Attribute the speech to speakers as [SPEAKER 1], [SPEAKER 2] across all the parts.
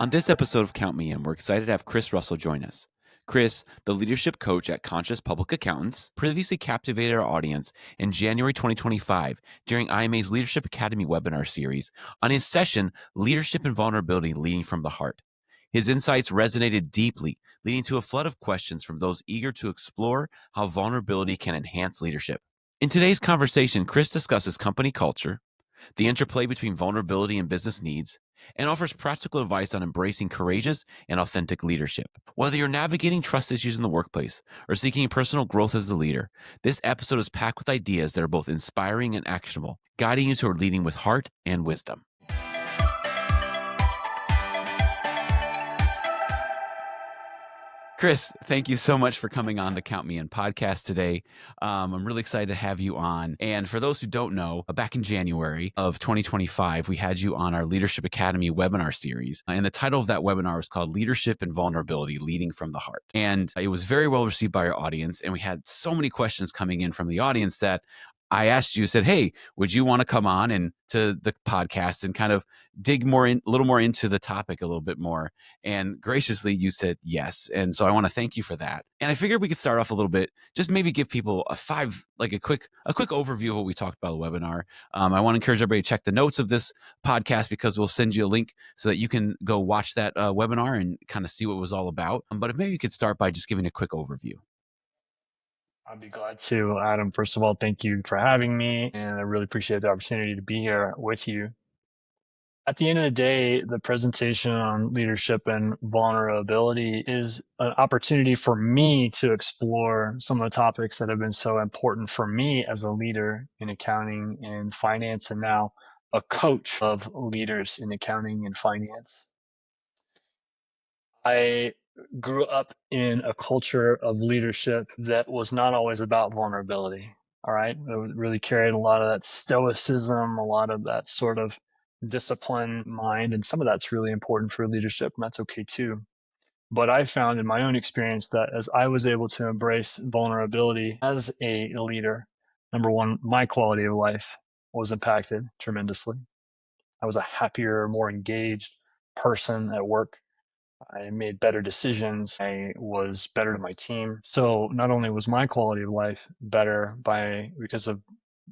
[SPEAKER 1] On this episode of Count Me In, we're excited to have Kris Russell join us. Kris, the leadership coach at Conscious Public Accountants, previously captivated our audience in January 2025 during IMA's Leadership Academy webinar series on his session, Leadership and Vulnerability Leading from the Heart. His insights resonated deeply, leading to a flood of questions from those eager to explore how vulnerability can enhance leadership. In today's conversation, Kris discusses company culture, the interplay between vulnerability and business needs, and offers practical advice on embracing courageous and authentic leadership. Whether you're navigating trust issues in the workplace or seeking personal growth as a leader, this episode is packed with ideas that are both inspiring and actionable, guiding you toward leading with heart and wisdom. Kris, thank you so much for coming on the Count Me In podcast today. I'm really excited to have you on. And for those who don't know, back in January of 2025, we had you on our Leadership Academy webinar series. And the title of that webinar was called Leadership and Vulnerability Leading from the Heart. And it was very well received by our audience. And we had so many questions coming in from the audience that I asked you, said, hey, would you want to come on and to the podcast and kind of dig a little more into the topic a little bit more? And graciously, you said yes. And so I want to thank you for that. And I figured we could start off a little bit, just maybe give people a quick overview of what we talked about in the webinar. I want to encourage everybody to check the notes of this podcast because we'll send you a link so that you can go watch that webinar and kind of see what it was all about. But if maybe you could start by just giving a quick overview.
[SPEAKER 2] I'd be glad to, Adam. First of all, thank you for having me, and I really appreciate the opportunity to be here with you. At the end of the day, the presentation on leadership and vulnerability is an opportunity for me to explore some of the topics that have been so important for me as a leader in accounting and finance, and now a coach of leaders in accounting and finance. I grew up in a culture of leadership that was not always about vulnerability. All right. It really carried a lot of that stoicism, a lot of that sort of disciplined mind. And some of that's really important for leadership, and that's okay too. But I found in my own experience that as I was able to embrace vulnerability as a leader, number one, my quality of life was impacted tremendously. I was a happier, more engaged person at work. I made better decisions. I was better to my team. So not only was my quality of life better because of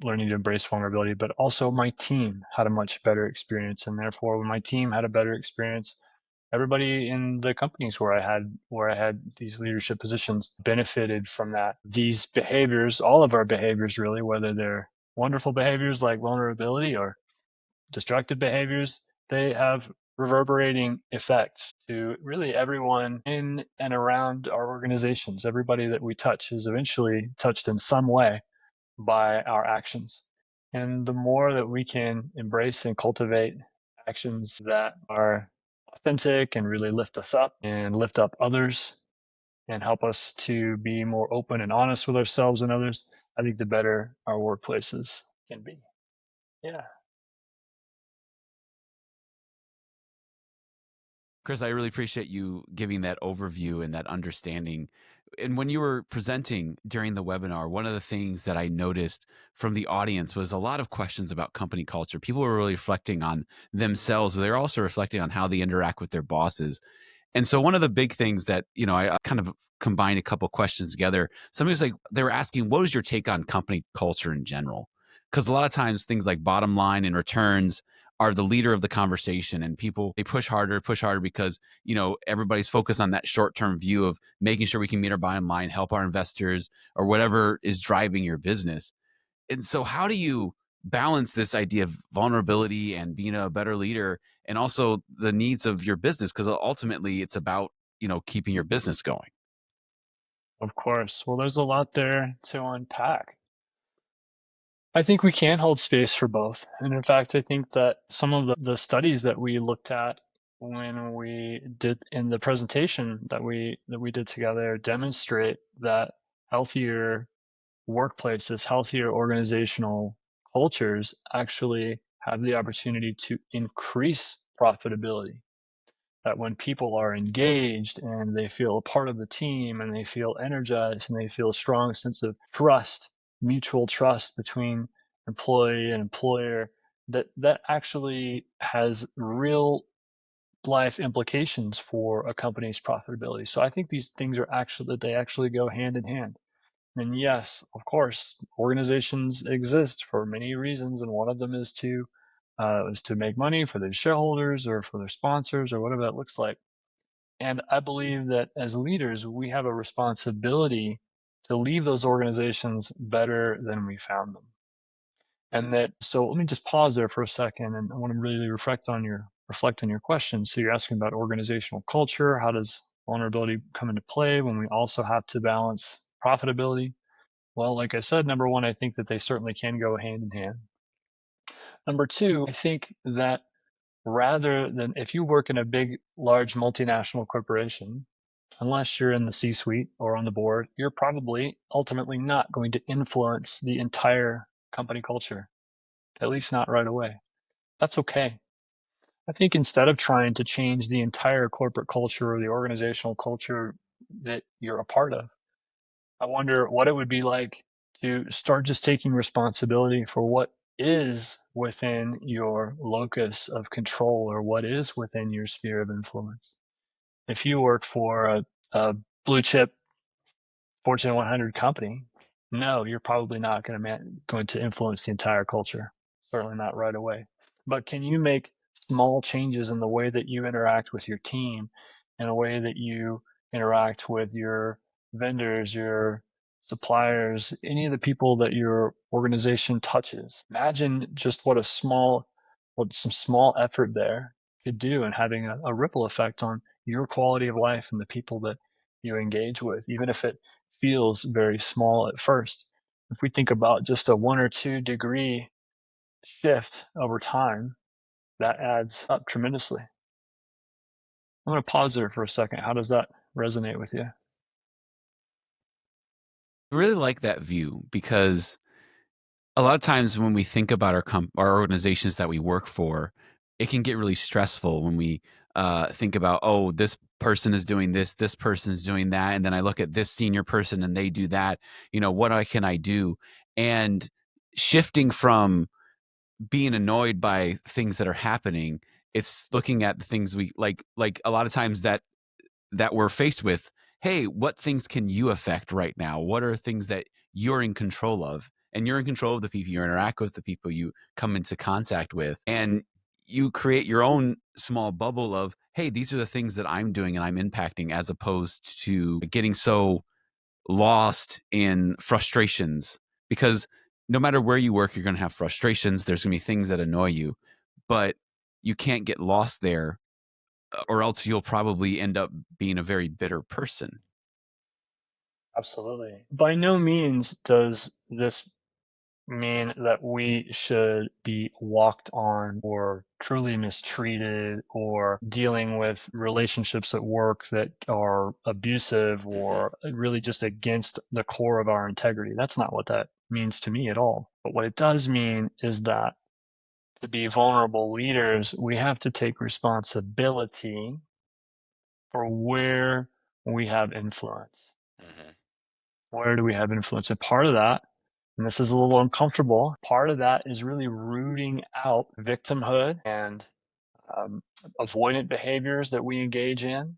[SPEAKER 2] learning to embrace vulnerability, but also my team had a much better experience. And therefore, when my team had a better experience, everybody in the companies where I had these leadership positions benefited from that. These behaviors, all of our behaviors really, whether they're wonderful behaviors like vulnerability or destructive behaviors, they have reverberating effects to really everyone in and around our organizations. Everybody that we touch is eventually touched in some way by our actions. And the more that we can embrace and cultivate actions that are authentic and really lift us up and lift up others and help us to be more open and honest with ourselves and others, I think the better our workplaces can be. Yeah.
[SPEAKER 1] Kris, I really appreciate you giving that overview and that understanding. And when you were presenting during the webinar, one of the things that I noticed from the audience was a lot of questions about company culture. People were really reflecting on themselves. They're also reflecting on how they interact with their bosses. And so one of the big things that, I kind of combined a couple questions together. Somebody was like, they were asking, what is your take on company culture in general? Because a lot of times things like bottom line and returns are the leader of the conversation, and people, they push harder because, everybody's focused on that short-term view of making sure we can meet our bottom line, help our investors, or whatever is driving your business. And so how do you balance this idea of vulnerability and being a better leader and also the needs of your business? Because ultimately it's about, keeping your business going.
[SPEAKER 2] Of course. Well, there's a lot there to unpack. I think we can hold space for both. And in fact, I think that some of the studies that we looked at when we did in the presentation that we did together demonstrate that healthier workplaces, healthier organizational cultures actually have the opportunity to increase profitability. That when people are engaged and they feel a part of the team and they feel energized and they feel a strong sense of trust, mutual trust between employee and employer, that actually has real life implications for a company's profitability. So I think these things are actually that they actually go hand in hand. And yes, of course, organizations exist for many reasons, and one of them is to make money for their shareholders or for their sponsors or whatever that looks like. And I believe that as leaders, we have a responsibility to leave those organizations better than we found them. And that, so let me just pause there for a second, and I want to really reflect on your question. So you're asking about organizational culture. How does vulnerability come into play when we also have to balance profitability? Well, like I said, number one, I think that they certainly can go hand in hand. Number two, I think that rather than if you work in a big, large multinational corporation, unless you're in the C suite or on the board, you're probably ultimately not going to influence the entire company culture, at least not right away. That's okay. I think instead of trying to change the entire corporate culture or the organizational culture that you're a part of, I wonder what it would be like to start just taking responsibility for what is within your locus of control or what is within your sphere of influence. If you work for a blue chip Fortune 100 company, no, you're probably not going to influence the entire culture. Certainly not right away. But can you make small changes in the way that you interact with your team, in a way that you interact with your vendors, your suppliers, any of the people that your organization touches? Imagine just what some small effort there could do and having a ripple effect on your quality of life and the people that you engage with, even if it feels very small at first. If we think about just a 1 or 2 degree shift over time, that adds up tremendously. I'm going to pause there for a second. How does that resonate with you?
[SPEAKER 1] I really like that view because a lot of times when we think about our organizations that we work for, it can get really stressful when we think about, oh, this person is doing this person is doing that, and then I look at this senior person and they do that. Can I do? And shifting from being annoyed by things that are happening, it's looking at the things we like a lot of times that we're faced with. Hey, what things can you affect right now? What are things that you're in control of? And you're in control of the people you interact with, the people you come into contact with, and you create your own small bubble of, hey, these are the things that I'm doing and I'm impacting, as opposed to getting so lost in frustrations. Because no matter where you work, you're going to have frustrations. There's going to be things that annoy you, but you can't get lost there, or else you'll probably end up being a very bitter person.
[SPEAKER 2] Absolutely. By no means does this mean that we should be walked on or truly mistreated or dealing with relationships at work that are abusive
[SPEAKER 1] Hmm.
[SPEAKER 2] or really just against the core of our integrity. That's not what that means to me at all. But what it does mean is that to be vulnerable leaders, we have to take responsibility for where we have influence.
[SPEAKER 1] Hmm.
[SPEAKER 2] Where do we have influence? And part of that, and this is a little uncomfortable, part of that is really rooting out victimhood and um, avoidant behaviors that we engage in,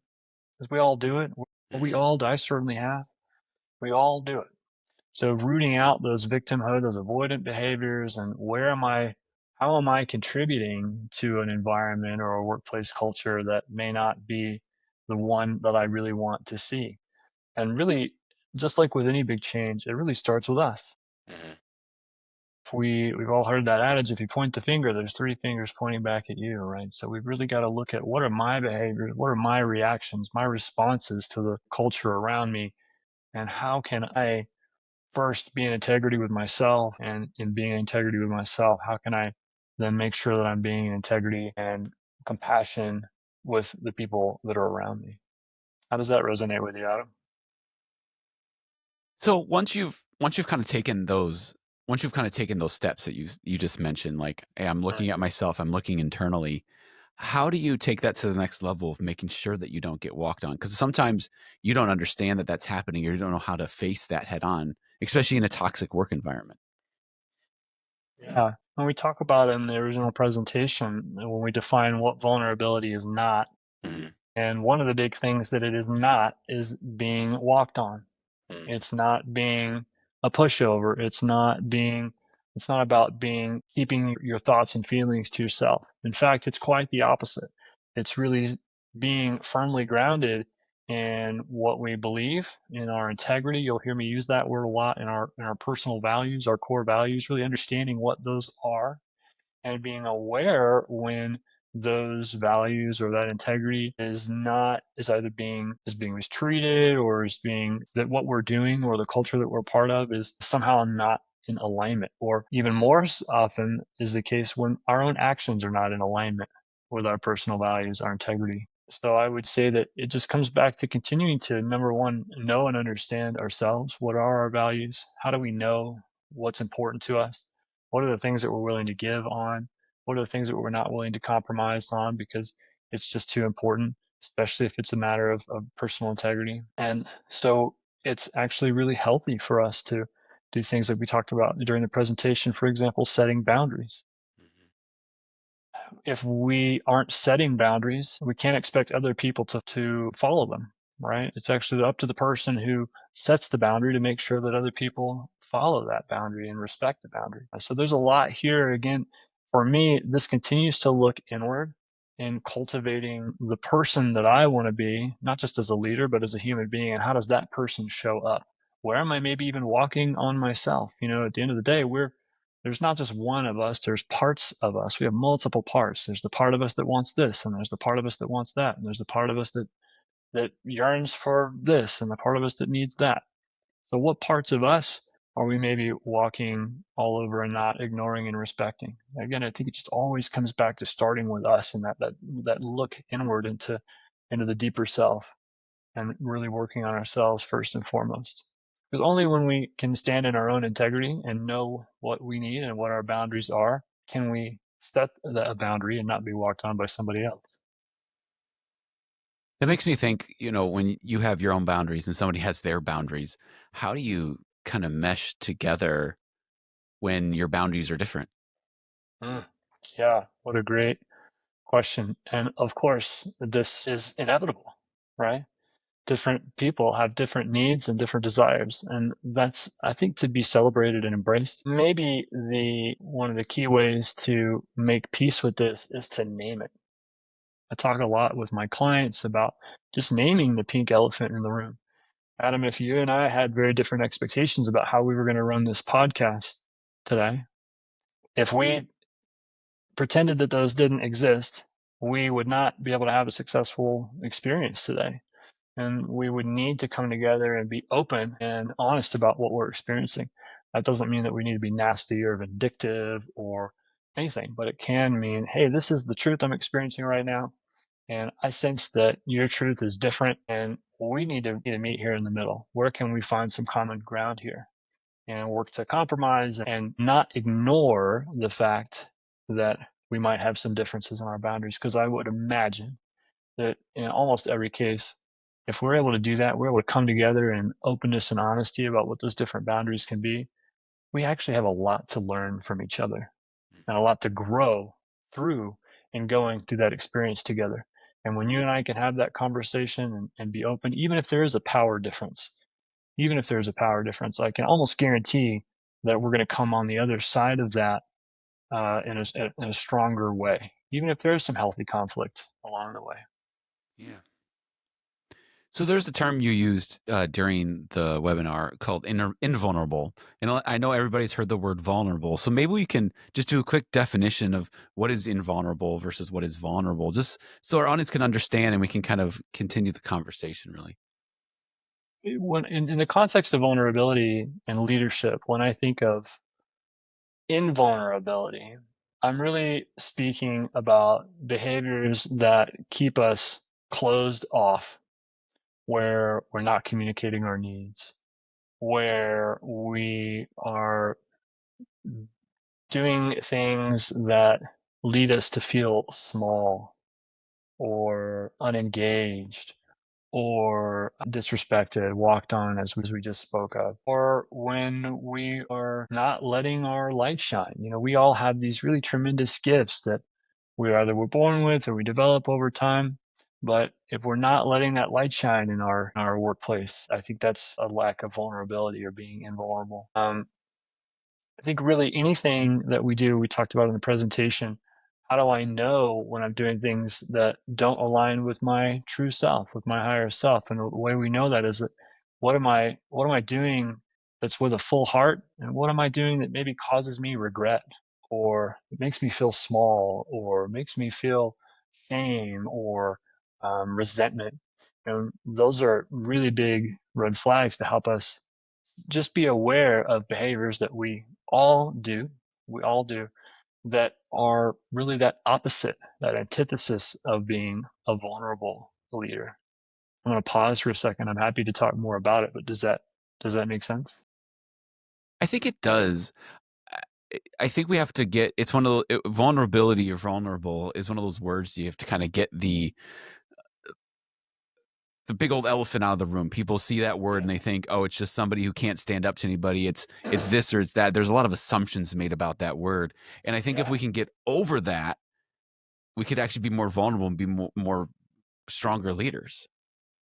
[SPEAKER 2] because we all do it. We
[SPEAKER 1] Hmm.
[SPEAKER 2] all do. I certainly have. We all do it. So rooting out those victimhood, those avoidant behaviors, and how am I contributing to an environment or a workplace culture that may not be the one that I really want to see? And really, just like with any big change, it really starts with us.
[SPEAKER 1] Hmm.
[SPEAKER 2] If we've all heard that adage, if you point the finger, there's three fingers pointing back at you, right? So we've really got to look at what are my behaviors, what are my reactions, my responses to the culture around me, and how can I first be in integrity with myself, and in being in integrity with myself, how can I then make sure that I'm being in integrity and compassion with the people that are around me? How does that resonate with you, Adam?
[SPEAKER 1] So once you've kind of taken those steps that you just mentioned, like, hey, I'm looking at myself, I'm looking internally. How do you take that to the next level of making sure that you don't get walked on? Because sometimes you don't understand that that's happening, or you don't know how to face that head on, especially in a toxic work environment.
[SPEAKER 2] Yeah. When we talk about in the original presentation, when we define what vulnerability is not,
[SPEAKER 1] Mhm.
[SPEAKER 2] And one of the big things that it is not is being walked on.
[SPEAKER 1] Mhm.
[SPEAKER 2] It's not being a pushover. It's not about being keeping your thoughts and feelings to yourself. In fact, it's quite the opposite. It's really being firmly grounded in what we believe, in our integrity. You'll hear me use that word a lot, in our personal values, our core values, really understanding what those are and being aware when those values or that integrity is either being mistreated, or is being that what we're doing or the culture that we're part of is somehow not in alignment, or even more often is the case when our own actions are not in alignment with our personal values, our integrity. So I would say that it just comes back to continuing to, number one, know and understand ourselves. What are our values? How do we know what's important to us? What are the things that we're willing to give on? What are the things that we're not willing to compromise on because it's just too important, especially if it's a matter of personal integrity? And so it's actually really healthy for us to do things like we talked about during the presentation, for example, setting boundaries.
[SPEAKER 1] Mhm.
[SPEAKER 2] If we aren't setting boundaries, we can't expect other people to follow them, right? It's actually up to the person who sets the boundary to make sure that other people follow that boundary and respect the boundary. So there's a lot here. Again, for me, this continues to look inward in cultivating the person that I want to be, not just as a leader, but as a human being. And how does that person show up? Where am I maybe even walking on myself? At the end of the day, there's not just one of us, there's parts of us. We have multiple parts. There's the part of us that wants this, and there's the part of us that wants that, and there's the part of us that yearns for this, and the part of us that needs that. So what parts of us are we maybe walking all over and not ignoring and respecting? Again, I think it just always comes back to starting with us, and that look inward into the deeper self, and really working on ourselves first and foremost. Because only when we can stand in our own integrity and know what we need and what our boundaries are, can we set a boundary and not be walked on by somebody else.
[SPEAKER 1] That makes me think, when you have your own boundaries and somebody has their boundaries, how do you kind of mesh together when your boundaries are different?
[SPEAKER 2] Mm. Yeah, what a great question. And of course, this is inevitable, right? Different people have different needs and different desires, and that's, I think, to be celebrated and embraced. Maybe the one of the key ways to make peace with this is to name it. I talk a lot with my clients about just naming the pink elephant in the room. Adam, if you and I had very different expectations about how we were going to run this podcast today, if we pretended that those didn't exist, we would not be able to have a successful experience today. And we would need to come together and be open and honest about what we're experiencing. That doesn't mean that we need to be nasty or vindictive or anything, but it can mean, hey, this is the truth I'm experiencing right now. And I sense that your truth is different, and we need to meet here in the middle. Where can we find some common ground here and work to compromise and not ignore the fact that we might have some differences in our boundaries? Because I would imagine that in almost every case, if we're able to do that, we're able to come together in openness and honesty about what those different boundaries can be. We actually have a lot to learn from each other and a lot to grow through in going through that experience together. And when you and I can have that conversation and be open, even if there is a power difference, I can almost guarantee that we're going to come on the other side of that in a stronger way, even if there is some healthy conflict along the way.
[SPEAKER 1] Yeah. So there's a term you used during the webinar called invulnerable. And I know everybody's heard the word vulnerable. So maybe we can just do a quick definition of what is invulnerable versus what is vulnerable, just so our audience can understand and we can kind of continue the conversation, really.
[SPEAKER 2] When in the context of vulnerability and leadership, when I think of invulnerability, I'm really speaking about behaviors that keep us closed off, where we're not communicating our needs, where we are doing things that lead us to feel small or unengaged or disrespected, walked on, as we just spoke of, or when we are not letting our light shine. We all have these really tremendous gifts that we're born with or we develop over time. But if we're not letting that light shine in our workplace, I think that's a lack of vulnerability or being invulnerable. I think really anything that we do, we talked about in the presentation, how do I know when I'm doing things that don't align with my true self, with my higher self? And the way we know that is that what am I doing that's with a full heart? And what am I doing that maybe causes me regret or it makes me feel small or makes me feel shame or resentment? And those are really big red flags to help us just be aware of behaviors that we all do, that are really that opposite, that antithesis of being a vulnerable leader. I'm going to pause for a second. I'm happy to talk more about it, but does that make sense?
[SPEAKER 1] I think it does. I think we have to get it's one of the vulnerability or vulnerable is one of those words you have to kind of get the big old elephant out of the room. People see that word and
[SPEAKER 2] Yeah.
[SPEAKER 1] they think, oh, it's just somebody who can't stand up to anybody. It's this or it's that. There's a lot of assumptions made about that word. And I think if
[SPEAKER 2] Yeah,
[SPEAKER 1] we can get over that, we could actually be more vulnerable and be more stronger leaders.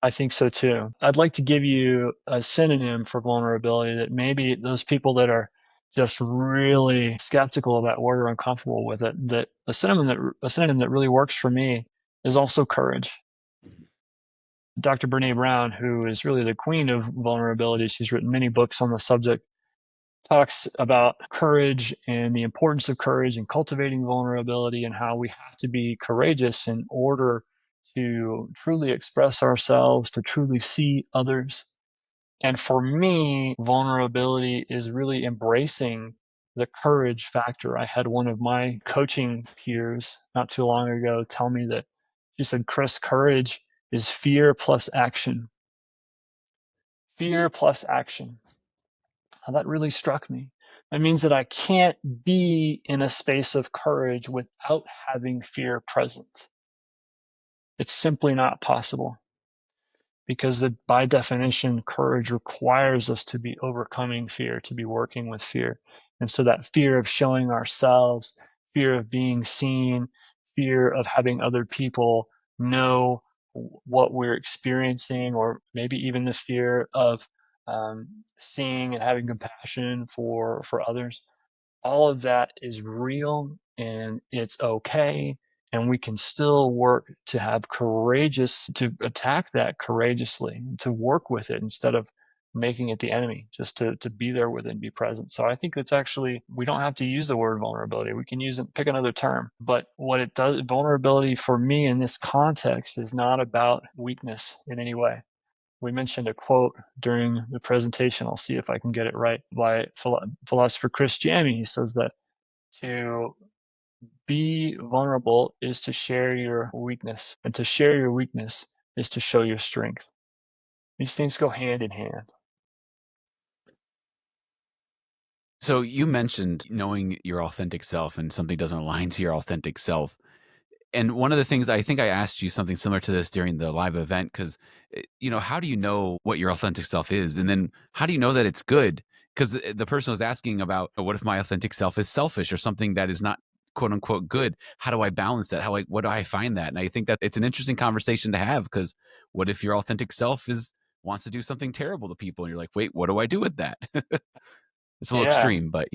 [SPEAKER 2] I think so too. I'd like to give you a synonym for vulnerability that maybe those people that are just really skeptical of that word or uncomfortable with it, that a synonym that really works for me is also courage. Dr. Brene Brown, who is really the queen of vulnerability, she's written many books on the subject, talks about courage and the importance of courage and cultivating vulnerability and how we have to be courageous in order to truly express ourselves, to truly see others. And for me, vulnerability is really embracing the courage factor. I had one of my coaching peers not too long ago tell me that she said, Kris, courage is fear plus action. Fear plus action. That really struck me. That means that I can't be in a space of courage without having fear present. It's simply not possible because by definition, courage requires us to be overcoming fear, to be working with fear. And so that fear of showing ourselves, fear of being seen, fear of having other people know what we're experiencing, or maybe even the fear of seeing and having compassion for others, all of that is real and it's okay. And we can still work to have to attack that courageously, to work with it instead of making it the enemy, just to be there with it and be present. So I think that's actually, we don't have to use the word vulnerability. We can use it, pick another term. But what it does, vulnerability for me in this context is not about weakness in any way. We mentioned a quote during the presentation. I'll see if I can get it right, by philosopher Chris Jammy. He says that to be vulnerable is to share your weakness, and to share your weakness is to show your strength. These things go hand in hand.
[SPEAKER 1] So you mentioned knowing your authentic self and something doesn't align to your authentic self. And one of the things I think I asked you something similar to this during the live event because, how do you know what your authentic self is? And then how do you know that it's good? Because the person was asking about what if my authentic self is selfish or something that is not quote unquote good? How do I balance that? What do I find that? And I think that it's an interesting conversation to have because what if your authentic self wants to do something terrible to people and you're like, wait, what do I do with that? It's a little
[SPEAKER 2] Yeah,
[SPEAKER 1] extreme, but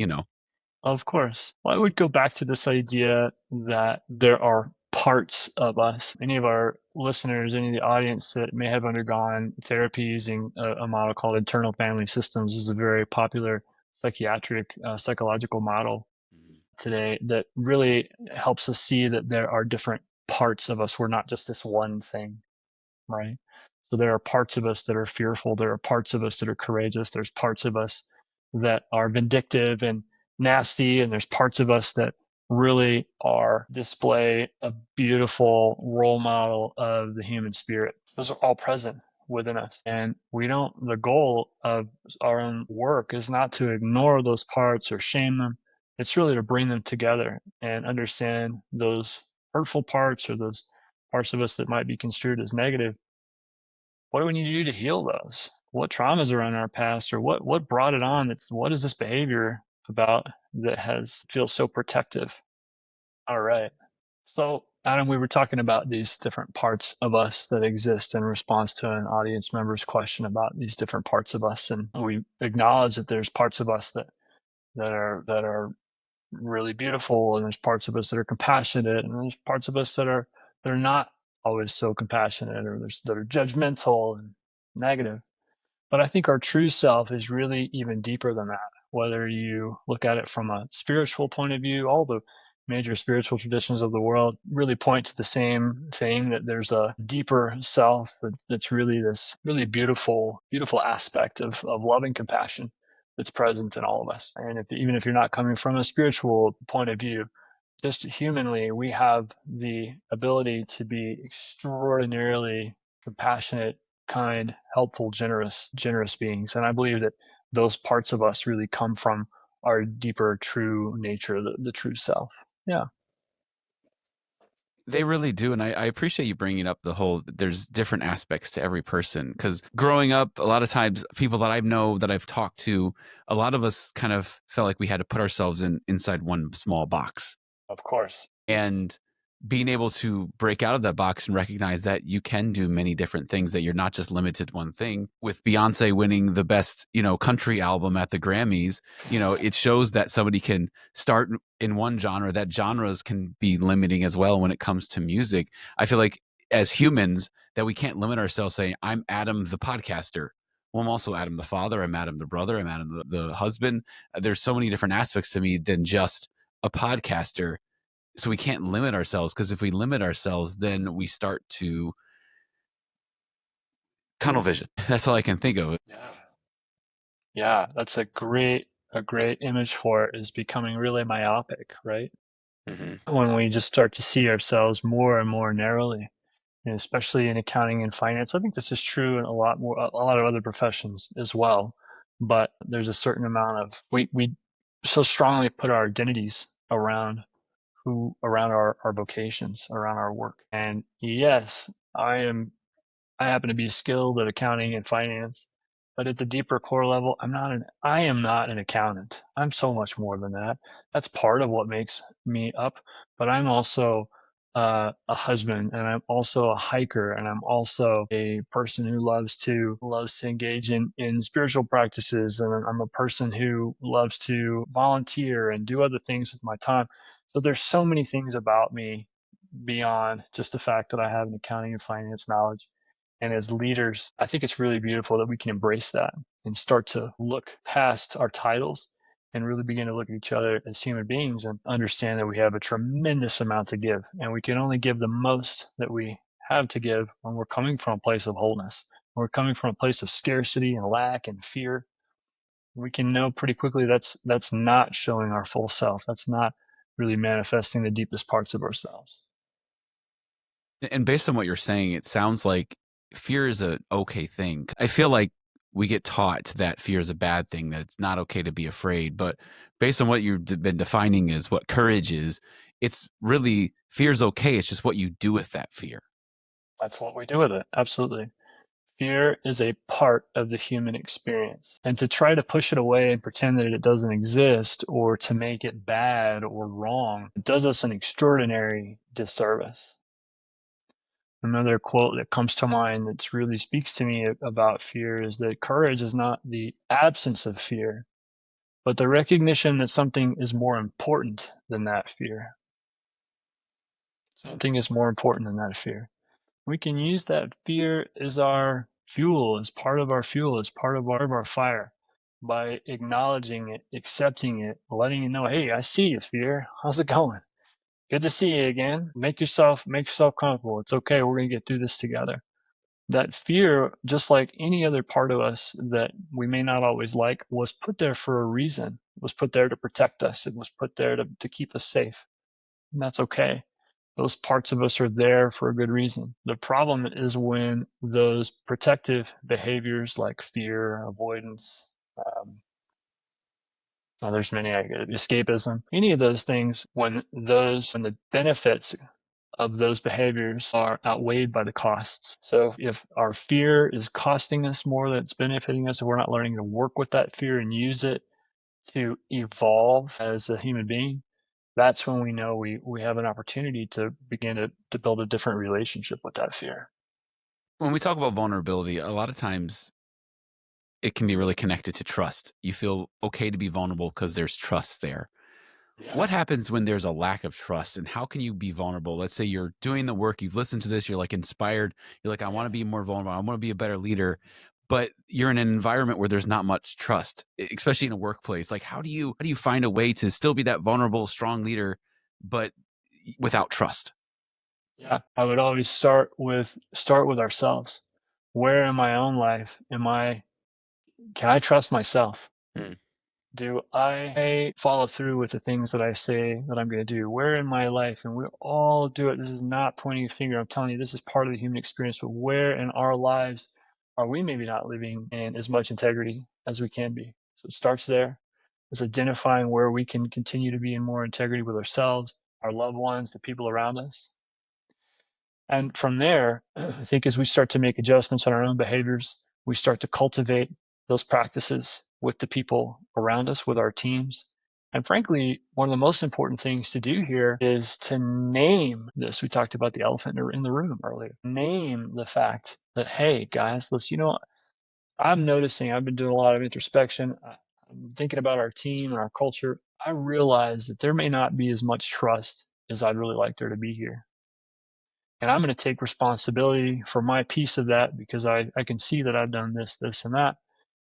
[SPEAKER 2] of course. Well, I would go back to this idea that there are parts of us. Any of our listeners, any of the audience that may have undergone therapy using a model called internal family systems, is a very popular psychiatric, psychological model today that really helps us see that there are different parts of us. We're not just this one thing, right? So there are parts of us that are fearful. There are parts of us that are courageous. There's parts of us that are vindictive and nasty. And there's parts of us that really are display a beautiful role model of the human spirit. Those are all present within us. And the goal of our own work is not to ignore those parts or shame them. It's really to bring them together and understand those hurtful parts, or those parts of us that might be construed as negative. What do we need to do to heal those? What traumas are in our past, or what brought it on? What is this behavior about that has feels so protective? All right. So Adam, we were talking about these different parts of us that exist in response to an audience member's question about these different parts of us. And we acknowledge that there's parts of us that are really beautiful, and there's parts of us that are compassionate, and there's parts of us that are not always so compassionate, or that are judgmental and negative. But I think our true self is really even deeper than that. Whether you look at it from a spiritual point of view, all the major spiritual traditions of the world really point to the same thing, that there's a deeper self that's really this really beautiful, beautiful aspect of loving compassion that's present in all of us. And even if you're not coming from a spiritual point of view, just humanly, we have the ability to be extraordinarily compassionate, kind, helpful, generous beings. And I believe that those parts of us really come from our deeper, true nature, the true self. Yeah,
[SPEAKER 1] They really do. And I appreciate you bringing up the whole, there's different aspects to every person. Because growing up, a lot of times, people that I know that I've talked to, a lot of us kind of felt like we had to put ourselves inside one small box.
[SPEAKER 2] of course.
[SPEAKER 1] And being able to break out of that box and recognize that you can do many different things, that you're not just limited to one thing. With Beyonce winning the best, country album at the Grammys, it shows that somebody can start in one genre, that genres can be limiting as well when it comes to music. I feel like as humans that we can't limit ourselves saying, I'm Adam the podcaster. Well, I'm also Adam the father, I'm Adam the brother, I'm Adam the husband. There's so many different aspects to me than just a podcaster. So we can't limit ourselves, because if we limit ourselves, then we start to tunnel vision. That's all I can think of.
[SPEAKER 2] Yeah. Yeah, that's a great image for it, is becoming really myopic, right?
[SPEAKER 1] Hmm.
[SPEAKER 2] When we just start to see ourselves more and more narrowly, and especially in accounting and finance. I think this is true in a lot of other professions as well. But there's a certain amount of we so strongly put our identities around our vocations, around our work. And yes, I happen to be skilled at accounting and finance, but at the deeper core level, I am not an accountant. I'm so much more than that. That's part of what makes me up, but I'm also a husband, and I'm also a hiker, and I'm also a person who loves to engage in spiritual practices, and I'm a person who loves to volunteer and do other things with my time. So there's so many things about me beyond just the fact that I have an accounting and finance knowledge. And as leaders, I think it's really beautiful that we can embrace that and start to look past our titles and really begin to look at each other as human beings and understand that we have a tremendous amount to give. And we can only give the most that we have to give when we're coming from a place of wholeness. When we're coming from a place of scarcity and lack and fear. We can know pretty quickly that's not showing our full self. That's not really manifesting the deepest parts of ourselves.
[SPEAKER 1] And based on what you're saying, it sounds like fear is a okay thing. I feel like we get taught that fear is a bad thing, that it's not okay to be afraid. But based on what you've been defining as what courage is, it's really, fear's okay. It's just what you do with that fear.
[SPEAKER 2] That's what we do with it. Absolutely. Fear is a part of the human experience. And to try to push it away and pretend that it doesn't exist, or to make it bad or wrong, does us an extraordinary disservice. Another quote that comes to mind that really speaks to me about fear is that courage is not the absence of fear, but the recognition that something is more important than that fear. Something is more important than that fear. We can use that fear as our fuel, as part of our fuel, as part of our fire, by acknowledging it, accepting it, letting you know, hey, I see you, fear. How's it going? Good to see you again. Make yourself comfortable. It's okay. We're gonna get through this together. That fear, just like any other part of us that we may not always like, was put there for a reason. It was put there to protect us. It was put there to keep us safe. And that's okay. Those parts of us are there for a good reason. The problem is when those protective behaviors like fear, avoidance, um, there's many, escapism, any of those things, when the benefits of those behaviors are outweighed by the costs. So if our fear is costing us more than it's benefiting us, and we're not learning to work with that fear and use it to evolve as a human being, that's when we know we have an opportunity to begin to build a different relationship with that fear.
[SPEAKER 1] When we talk about vulnerability, a lot of times it can be really connected to trust. You feel okay to be vulnerable because there's trust there.
[SPEAKER 2] Yeah.
[SPEAKER 1] What happens when there's a lack of trust, and how can you be vulnerable? Let's say you're doing the work, you've listened to this, you're like inspired, you're like, I want to
[SPEAKER 2] Yeah.
[SPEAKER 1] be more vulnerable, I want to be a better leader, but you're in an environment where there's not much trust, especially in a workplace. Like, how do you find a way to still be that vulnerable, strong leader, but without trust?
[SPEAKER 2] Yeah. I would always start with ourselves. Where in my own life can I trust myself?
[SPEAKER 1] Mm.
[SPEAKER 2] Do I follow through with the things that I say that I'm going to do? Where in my life, and we all do it. This is not pointing a finger. I'm telling you, this is part of the human experience. But where in our lives are we maybe not living in as much integrity as we can be? So it starts there. It's identifying where we can continue to be in more integrity with ourselves, our loved ones, the people around us. And from there, I think as we start to make adjustments on our own behaviors, we start to cultivate those practices with the people around us, with our teams. And frankly, one of the most important things to do here is to name this. We talked about the elephant in the room earlier. Name the fact that, hey, guys, I'm noticing, I've been doing a lot of introspection. I'm thinking about our team and our culture. I realize that there may not be as much trust as I'd really like there to be here, and I'm going to take responsibility for my piece of that because I can see that I've done this, and that,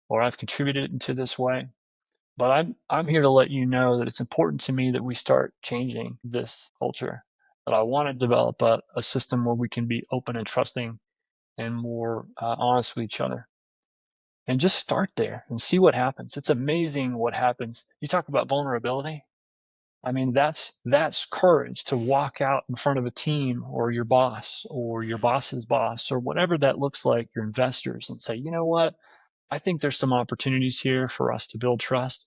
[SPEAKER 2] or I've contributed into this way. But I'm here to let you know that it's important to me that we start changing this culture. That I want to develop a system where we can be open and trusting and more honest with each other. And just start there and see what happens. It's amazing what happens. You talk about vulnerability. I mean, that's courage to walk out in front of a team or your boss or your boss's boss or whatever that looks like, your investors, and say, you know what? I think there's some opportunities here for us to build trust.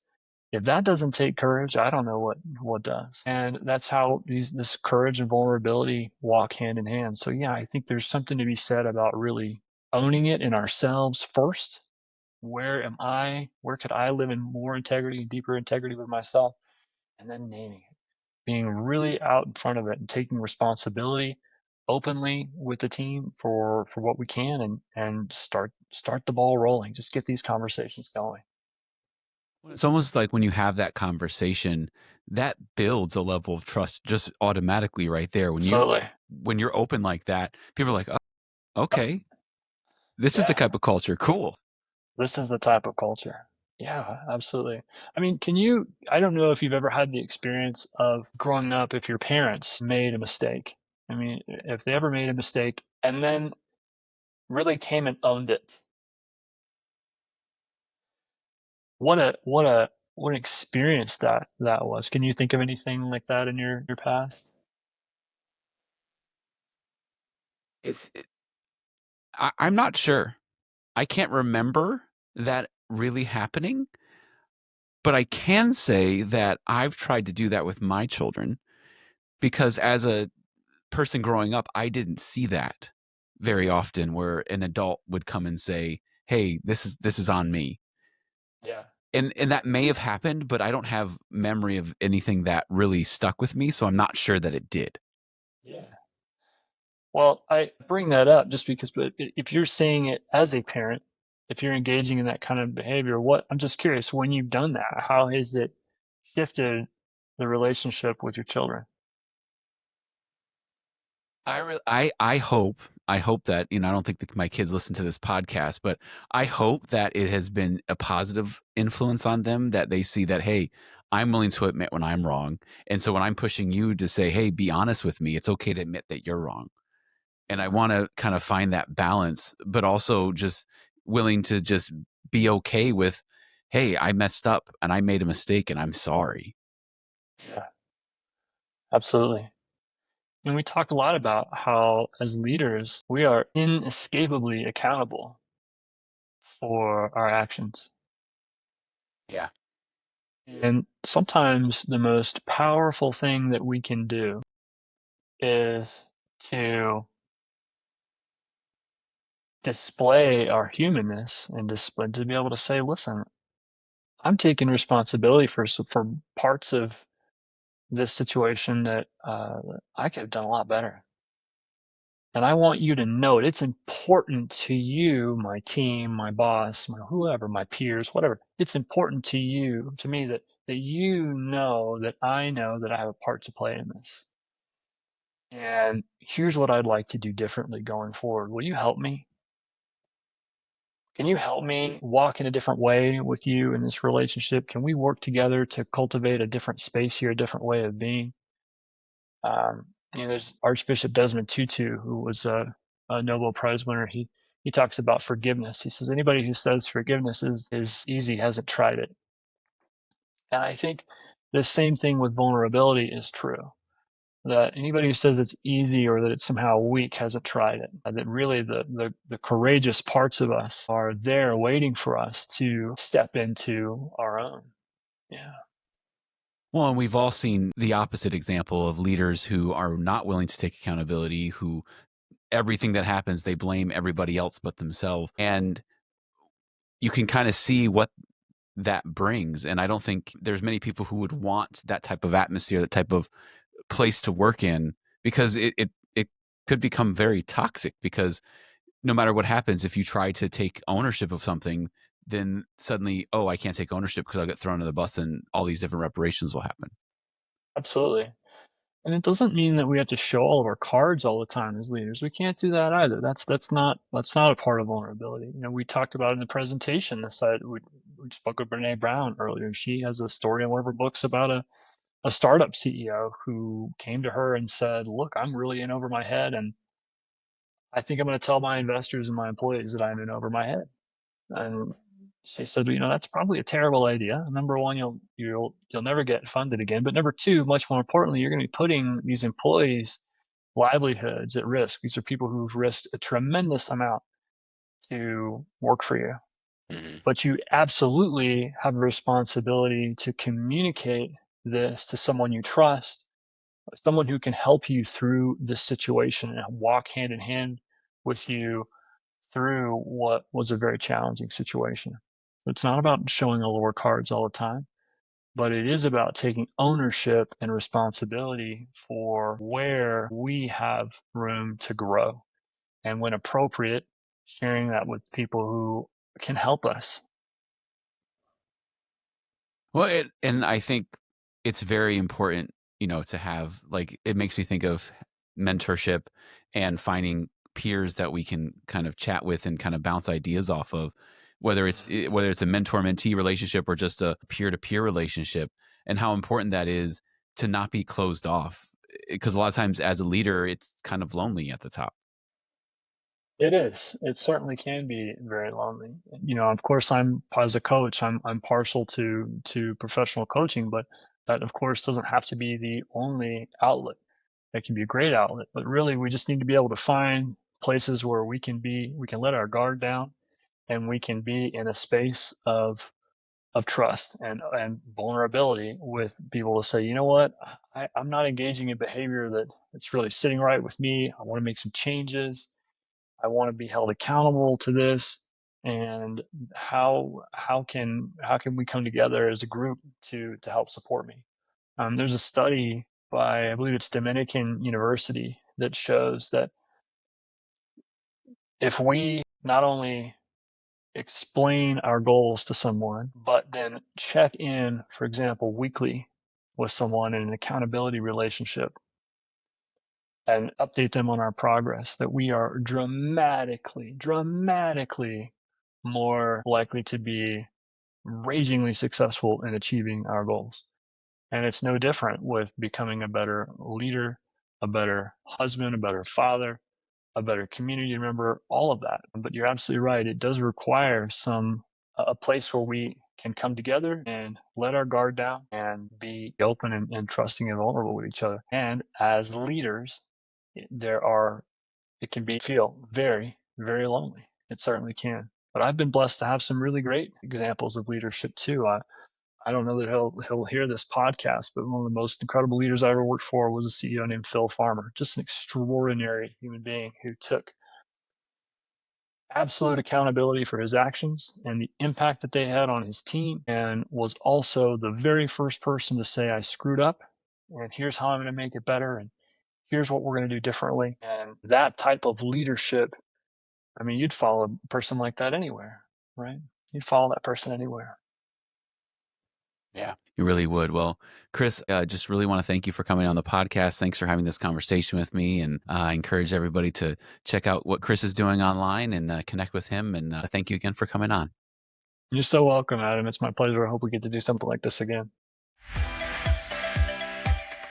[SPEAKER 2] If that doesn't take courage, I don't know what does. And that's how this courage and vulnerability walk hand in hand. So yeah, I think there's something to be said about really owning it in ourselves first. Where am I? Where could I live in more integrity, deeper integrity with myself? And then naming it, being really out in front of it and taking responsibility openly with the team for what we can, and start the ball rolling. Just get these conversations going.
[SPEAKER 1] It's almost like when you have that conversation, that builds a level of trust just automatically right there.
[SPEAKER 2] Absolutely.
[SPEAKER 1] When you're open like that, people are like, "Oh, okay, this is the
[SPEAKER 2] Yeah.
[SPEAKER 1] type of culture. Cool."
[SPEAKER 2] This is the type of culture. Yeah, absolutely. I mean, I don't know if you've ever had the experience of growing up, if your parents made a mistake. I mean, if they ever made a mistake and then really came and owned it. What an experience that was. Can you think of anything like that in your past?
[SPEAKER 1] It's I'm not sure. I can't remember that really happening, but I can say that I've tried to do that with my children because as a person growing up, I didn't see that very often where an adult would come and say, "Hey, this is on me."
[SPEAKER 2] Yeah.
[SPEAKER 1] And that may have happened, but I don't have memory of anything that really stuck with me, so I'm not sure that it did.
[SPEAKER 2] Yeah. Well, I bring that up just because, but if you're seeing it as a parent, if you're engaging in that kind of behavior, I'm just curious, when you've done that, how has it shifted the relationship with your children?
[SPEAKER 1] I hope that, I don't think that my kids listen to this podcast, but I hope that it has been a positive influence on them that they see that, hey, I'm willing to admit when I'm wrong. And so when I'm pushing you to say, hey, be honest with me, it's okay to admit that you're wrong. And I
[SPEAKER 2] Yeah.
[SPEAKER 1] want to kind of find that balance, but also just willing to just be okay with, hey, I messed up and I made a mistake and I'm sorry.
[SPEAKER 2] Yeah, absolutely. And we talk a lot about how, as leaders, we are inescapably accountable for our actions.
[SPEAKER 1] Yeah.
[SPEAKER 2] And sometimes the most powerful thing that we can do is to display our humanness and display to be able to say, listen, I'm taking responsibility for parts of this situation that I could have done a lot better. And I want you to know it. It's important to you, my team, my boss, my whoever, my peers, whatever. It's important to you, to me, that you know that I have a part to play in this. And here's what I'd like to do differently going forward. Will you help me? Can you help me walk in a different way with you in this relationship? Can we work together to cultivate a different space here, a different way of being? There's Archbishop Desmond Tutu, who was a Nobel Prize winner. He talks about forgiveness. He says anybody who says forgiveness is easy hasn't tried it. And I think the same thing with vulnerability is true. That anybody who says it's easy or that it's somehow weak hasn't tried it. That really the courageous parts of us are there waiting for us to step into our own. Yeah.
[SPEAKER 1] Well, and we've all seen the opposite example of leaders who are not willing to take accountability, who everything that happens, they blame everybody else but themselves. And you can kind of see what that brings. And I don't think there's many people who would want that type of atmosphere, that type of place to work in, because it could become very toxic, because no matter what happens, if you try to take ownership of something, then suddenly, oh, I can't take ownership because I'll get thrown under the bus and all these different reparations will happen.
[SPEAKER 2] Absolutely. And it doesn't mean that we have to show all of our cards all the time as leaders. We can't do that either. That's not a part of vulnerability. We talked about in the presentation this side. We spoke with Brene Brown earlier. She has a story in one of her books about a startup CEO who came to her and said, "Look, I'm really in over my head, and I think I'm going to tell my investors and my employees that I'm in over my head." And she said, "That's probably a terrible idea. Number one, you'll never get funded again. But number two, much more importantly, you're going to be putting these employees' livelihoods at risk. These are people who've risked a tremendous amount to work for you.
[SPEAKER 1] Hmm.
[SPEAKER 2] But you absolutely have a responsibility to communicate this to someone you trust, someone who can help you through this situation and walk hand in hand with you through what was a very challenging situation." It's not about showing all of our cards all the time, but it is about taking ownership and responsibility for where we have room to grow. And when appropriate, sharing that with people who can help us.
[SPEAKER 1] Well, and I think it's very important, to have, like, it makes me think of mentorship and finding peers that we can kind of chat with and kind of bounce ideas off of,
[SPEAKER 2] Mhm.
[SPEAKER 1] whether it's a mentor-mentee relationship or just a peer-to-peer relationship, and how important that is to not be closed off. Because a lot of times as a leader, it's kind of lonely at the top.
[SPEAKER 2] It is. It certainly can be very lonely. Of course, as a coach, I'm partial to professional coaching, but that of course doesn't have to be the only outlet. That can be a great outlet, but really we just need to be able to find places where we can let our guard down and we can be in a space of trust and vulnerability with people to say, you know what, I'm not engaging in behavior that's really sitting right with me. I want to make some changes. I want to be held accountable to this. And how can we come together as a group to help support me? There's a study by, I believe it's Dominican University, that shows that if we not only explain our goals to someone, but then check in, for example, weekly with someone in an accountability relationship and update them on our progress, that we are dramatically more likely to be ragingly successful in achieving our goals. And it's no different with becoming a better leader, a better husband, a better father, a better community member, all of that. But you're absolutely right. It does require a place where we can come together and let our guard down and be open and trusting and vulnerable with each other. And as leaders, there are it can be feel very, very lonely. It certainly can. But I've been blessed to have some really great examples of leadership too. I don't know that he'll hear this podcast, but one of the most incredible leaders I ever worked for was a CEO named Phil Farmer, just an extraordinary human being who took absolute accountability for his actions and the impact that they had on his team, and was also the very first person to say, "I screwed up. and here's how I'm going to make it better, and here's what we're going to do differently. And that type of leadership, I mean, you'd follow a person like that anywhere, right? You'd follow that person anywhere.
[SPEAKER 1] Yeah, you really would. Well, Kris, just really want to thank you for coming on the podcast. Thanks for having this conversation with me. And I encourage everybody to check out what Kris is doing online and connect with him. And thank you again for coming on.
[SPEAKER 2] You're so welcome, Adam. It's my pleasure. I hope we get to do something like this again.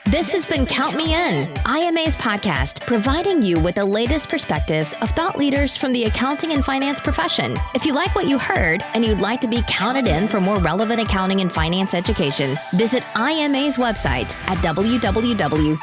[SPEAKER 3] This has been Count Me In, IMA's podcast, providing you with the latest perspectives of thought leaders from the accounting and finance profession. If you like what you heard and you'd like to be counted in for more relevant accounting and finance education, visit IMA's website at www.imanet.org.